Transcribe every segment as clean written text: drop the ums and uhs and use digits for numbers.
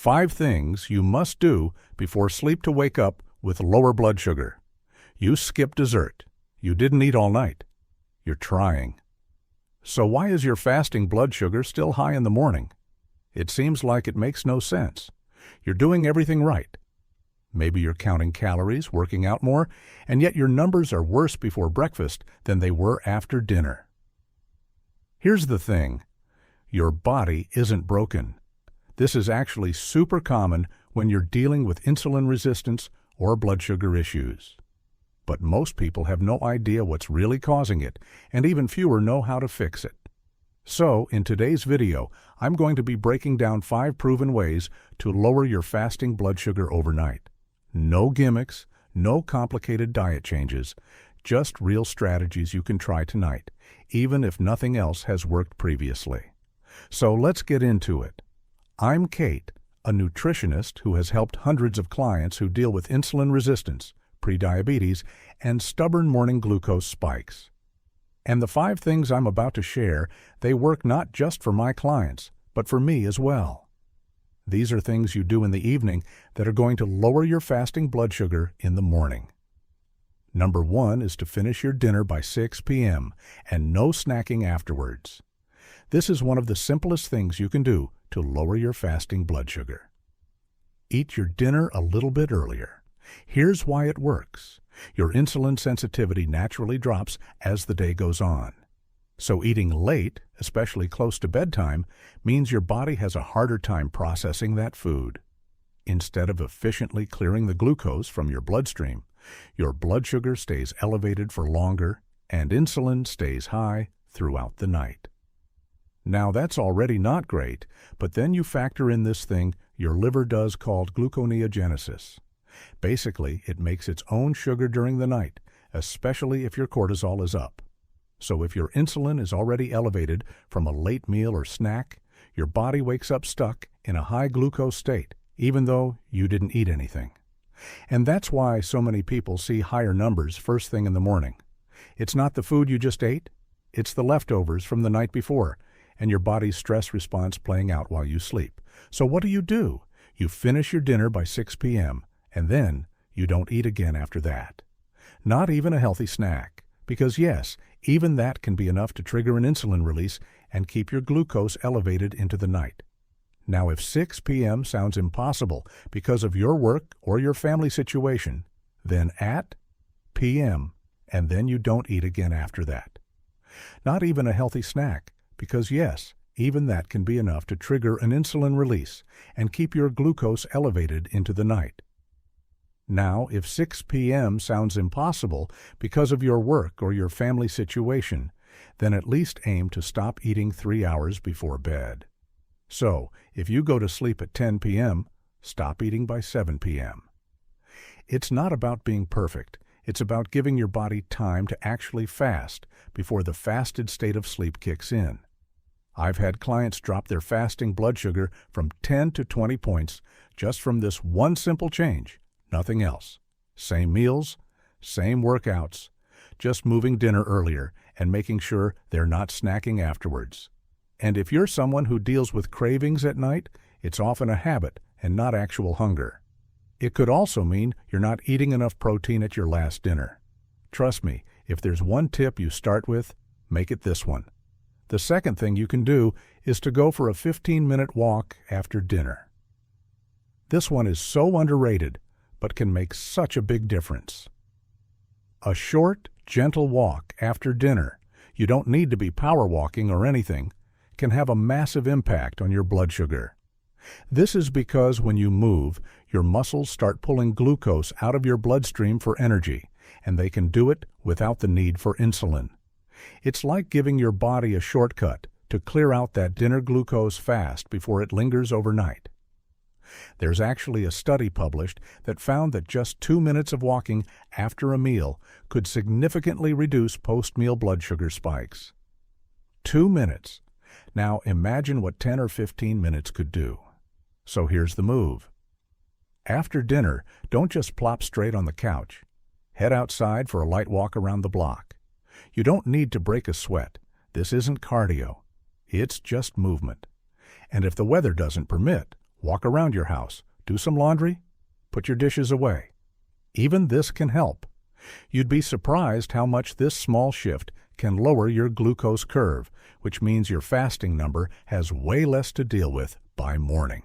5 things you must do before sleep to wake up with lower blood sugar. You skipped dessert. You didn't eat all night. You're trying. So why is your fasting blood sugar still high in the morning? It seems like it makes no sense. You're doing everything right. Maybe you're counting calories, working out more, and yet your numbers are worse before breakfast than they were after dinner. Here's the thing. Your body isn't broken. This is actually super common when you're dealing with insulin resistance or blood sugar issues. But most people have no idea what's really causing it, and even fewer know how to fix it. So, in today's video, I'm going to be breaking down 5 proven ways to lower your fasting blood sugar overnight. No gimmicks, no complicated diet changes, just real strategies you can try tonight, even if nothing else has worked previously. So let's get into it. I'm Kate, a nutritionist who has helped hundreds of clients who deal with insulin resistance, prediabetes, and stubborn morning glucose spikes. And the 5 things I'm about to share, they work not just for my clients, but for me as well. These are things you do in the evening that are going to lower your fasting blood sugar in the morning. Number 1 is to finish your dinner by 6 p.m. and no snacking afterwards. This is one of the simplest things you can do to lower your fasting blood sugar. Eat your dinner a little bit earlier. Here's why it works. Your insulin sensitivity naturally drops as the day goes on. So eating late, especially close to bedtime, means your body has a harder time processing that food. Instead of efficiently clearing the glucose from your bloodstream, your blood sugar stays elevated for longer and insulin stays high throughout the night. Now that's already not great, but then you factor in this thing your liver does called gluconeogenesis. Basically, it makes its own sugar during the night, especially if your cortisol is up. So if your insulin is already elevated from a late meal or snack, your body wakes up stuck in a high glucose state, even though you didn't eat anything. And that's why so many people see higher numbers first thing in the morning. It's not the food you just ate, it's the leftovers from the night before, and your body's stress response playing out while you sleep. So what do? You finish your dinner by 6 p.m., and then you don't eat again after that. Not even a healthy snack, because yes, even that can be enough to trigger an insulin release and keep your glucose elevated into the night. Now, if 6 p.m. sounds impossible because of your work or your family situation, then at p.m., and then you don't eat again after that. Not even a healthy snack, because yes, even that can be enough to trigger an insulin release and keep your glucose elevated into the night. Now, if 6 p.m. sounds impossible because of your work or your family situation, then at least aim to stop eating 3 hours before bed. So, if you go to sleep at 10 p.m., stop eating by 7 p.m. It's not about being perfect. It's about giving your body time to actually fast before the fasted state of sleep kicks in. I've had clients drop their fasting blood sugar from 10 to 20 points just from this one simple change. Nothing else. Same meals, same workouts, just moving dinner earlier and making sure they're not snacking afterwards. And if you're someone who deals with cravings at night, it's often a habit and not actual hunger. It could also mean you're not eating enough protein at your last dinner. Trust me, if there's one tip you start with, make it this one. The second thing you can do is to go for a 15-minute walk after dinner. This one is so underrated, but can make such a big difference. A short, gentle walk after dinner, you don't need to be power walking or anything, can have a massive impact on your blood sugar. This is because when you move, your muscles start pulling glucose out of your bloodstream for energy, and they can do it without the need for insulin. It's like giving your body a shortcut to clear out that dinner glucose fast before it lingers overnight. There's actually a study published that found that just 2 minutes of walking after a meal could significantly reduce post-meal blood sugar spikes. 2 minutes. Now imagine what 10 or 15 minutes could do. So here's the move. After dinner, don't just plop straight on the couch. Head outside for a light walk around the block. You don't need to break a sweat. This isn't cardio. It's just movement. And if the weather doesn't permit, walk around your house, do some laundry, put your dishes away. Even this can help. You'd be surprised how much this small shift can lower your glucose curve, which means your fasting number has way less to deal with by morning.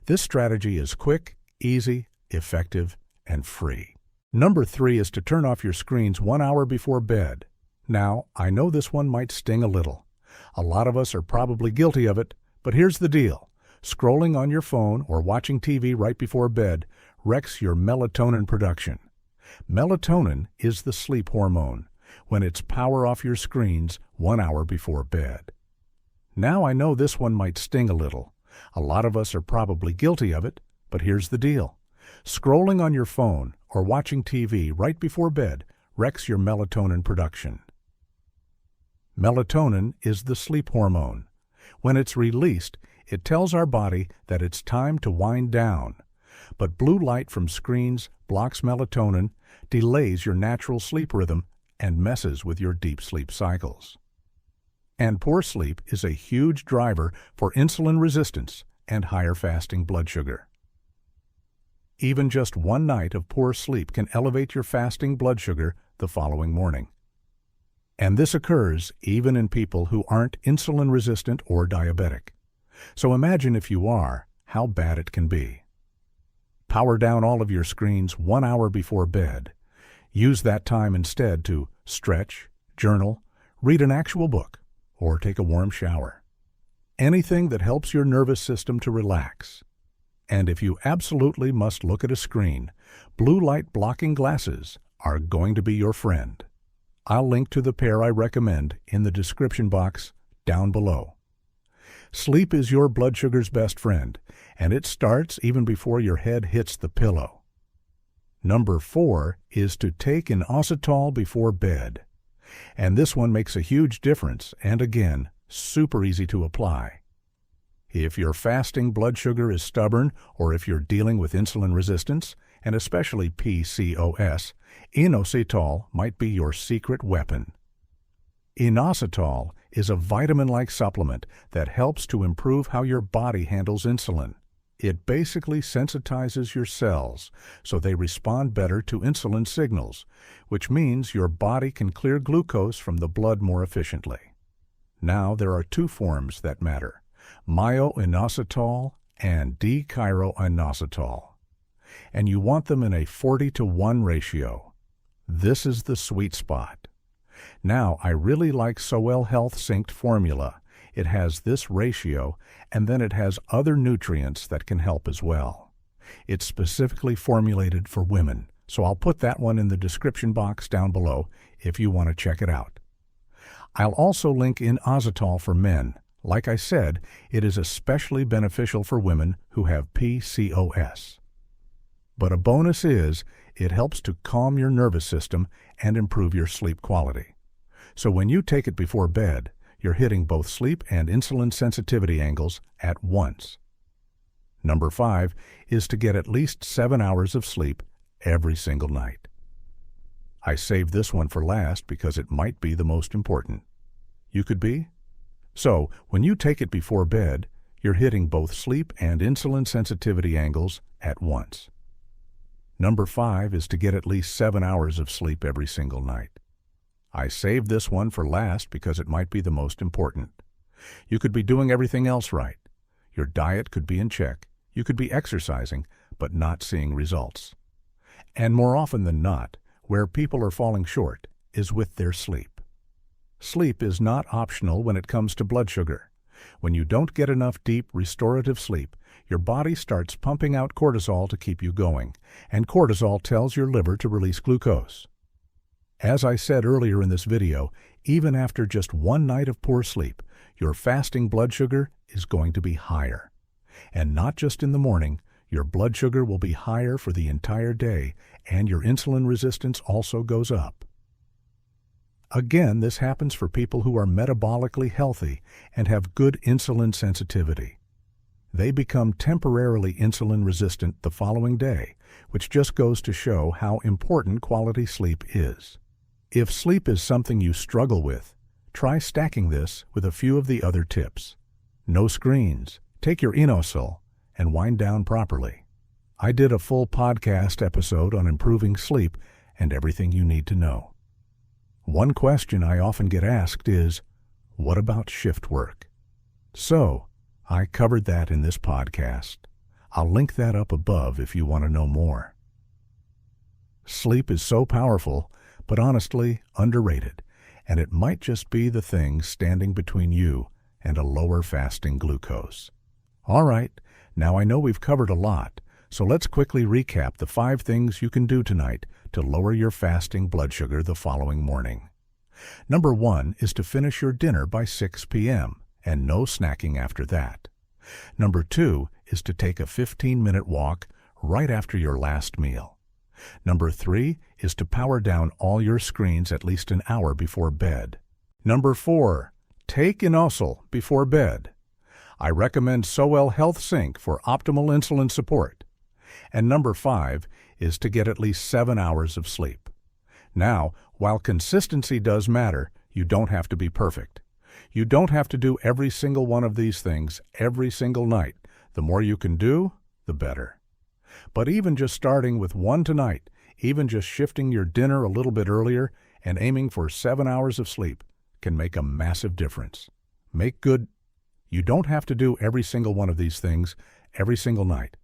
This strategy is quick, easy, effective, and free. Number 3 is to turn off your screens 1 hour before bed. Now, I know this one might sting a little. A lot of us are probably guilty of it, but here's the deal. Scrolling on your phone or watching TV right before bed wrecks your melatonin production. Melatonin is the sleep hormone. When it's power off your screens 1 hour before bed. Now I know this one might sting a little. A lot of us are probably guilty of it, but here's the deal. Scrolling on your phone or watching TV right before bed wrecks your melatonin production. Melatonin is the sleep hormone. When it's released, it tells our body that it's time to wind down. But blue light from screens blocks melatonin, delays your natural sleep rhythm, and messes with your deep sleep cycles. And poor sleep is a huge driver for insulin resistance and higher fasting blood sugar. Even just one night of poor sleep can elevate your fasting blood sugar the following morning. And this occurs even in people who aren't insulin resistant or diabetic. So imagine if you are, how bad it can be. Power down all of your screens 1 hour before bed. Use that time instead to stretch, journal, read an actual book, or take a warm shower. Anything that helps your nervous system to relax. And if you absolutely must look at a screen, blue light blocking glasses are going to be your friend. I'll link to the pair I recommend in the description box down below. Sleep is your blood sugar's best friend, and it starts even before your head hits the pillow. Number 4 is to take Inositol before bed. And this one makes a huge difference and, again, super easy to apply. If your fasting blood sugar is stubborn or if you're dealing with insulin resistance, and especially PCOS, Inositol might be your secret weapon. Inositol is a vitamin-like supplement that helps to improve how your body handles insulin. It basically sensitizes your cells so they respond better to insulin signals, which means your body can clear glucose from the blood more efficiently. Now there are 2 forms that matter, myo-inositol and D-chiro-inositol. And you want them in a 40-to-1 ratio. This is the sweet spot. Now, I really like Soel Health Synced formula. It has this ratio, and then it has other nutrients that can help as well. It's specifically formulated for women, so I'll put that one in the description box down below if you want to check it out. I'll also link Inositol for men. Like I said, it is especially beneficial for women who have PCOS. But a bonus is, it helps to calm your nervous system and improve your sleep quality. So when you take it before bed, you're hitting both sleep and insulin sensitivity angles at once. Number 5 is to get at least 7 hours of sleep every single night. I saved this one for last because it might be the most important. You could be? So, when you take it before bed, you're hitting both sleep and insulin sensitivity angles at once. Number 5 is to get at least 7 hours of sleep every single night. I saved this one for last because it might be the most important. You could be doing everything else right. Your diet could be in check. You could be exercising, but not seeing results. And more often than not, where people are falling short is with their sleep. Sleep is not optional when it comes to blood sugar. When you don't get enough deep, restorative sleep, your body starts pumping out cortisol to keep you going, and cortisol tells your liver to release glucose. As I said earlier in this video, even after just one night of poor sleep, your fasting blood sugar is going to be higher. And not just in the morning, your blood sugar will be higher for the entire day, and your insulin resistance also goes up. Again, this happens for people who are metabolically healthy and have good insulin sensitivity. They become temporarily insulin resistant the following day, which just goes to show how important quality sleep is. If sleep is something you struggle with, try stacking this with a few of the other tips. No screens, take your Inositol, and wind down properly. I did a full podcast episode on improving sleep and everything you need to know. One question I often get asked is, what about shift work? So, I covered that in this podcast. I'll link that up above if you want to know more. Sleep is so powerful, but honestly underrated, and it might just be the thing standing between you and a lower fasting glucose. All right, now I know we've covered a lot, so let's quickly recap the 5 things you can do tonight to lower your fasting blood sugar the following morning. Number 1 is to finish your dinner by 6 p.m. and no snacking after that. Number 2 is to take a 15-minute walk right after your last meal. Number 3 is to power down all your screens at least an hour before bed. Number 4, take Inositol before bed. I recommend Sowell Health Sync for optimal insulin support. And number 5 is to get at least 7 hours of sleep. Now, while consistency does matter, you don't have to be perfect. You don't have to do every single one of these things every single night. The more you can do, the better. But even just starting with 1 tonight, even just shifting your dinner a little bit earlier and aiming for 7 hours of sleep can make a massive difference. You don't have to do every single one of these things every single night.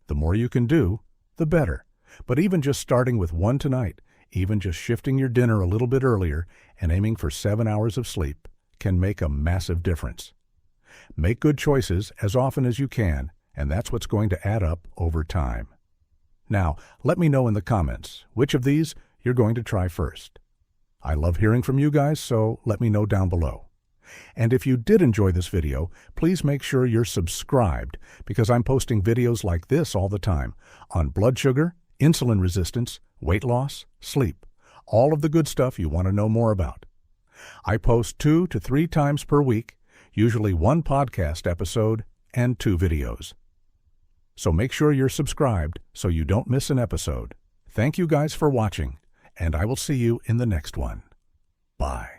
The more you can do, the better. But even just starting with 1 tonight, even just shifting your dinner a little bit earlier and aiming for 7 hours of sleep can make a massive difference. Make good choices as often as you can, and that's what's going to add up over time. Now, let me know in the comments which of these you're going to try first. I love hearing from you guys, so let me know down below. And if you did enjoy this video, please make sure you're subscribed because I'm posting videos like this all the time on blood sugar, insulin resistance, weight loss, sleep, all of the good stuff you want to know more about. I post 2 to 3 times per week, usually 1 podcast episode and 2 videos. So make sure you're subscribed so you don't miss an episode. Thank you guys for watching, and I will see you in the next one. Bye.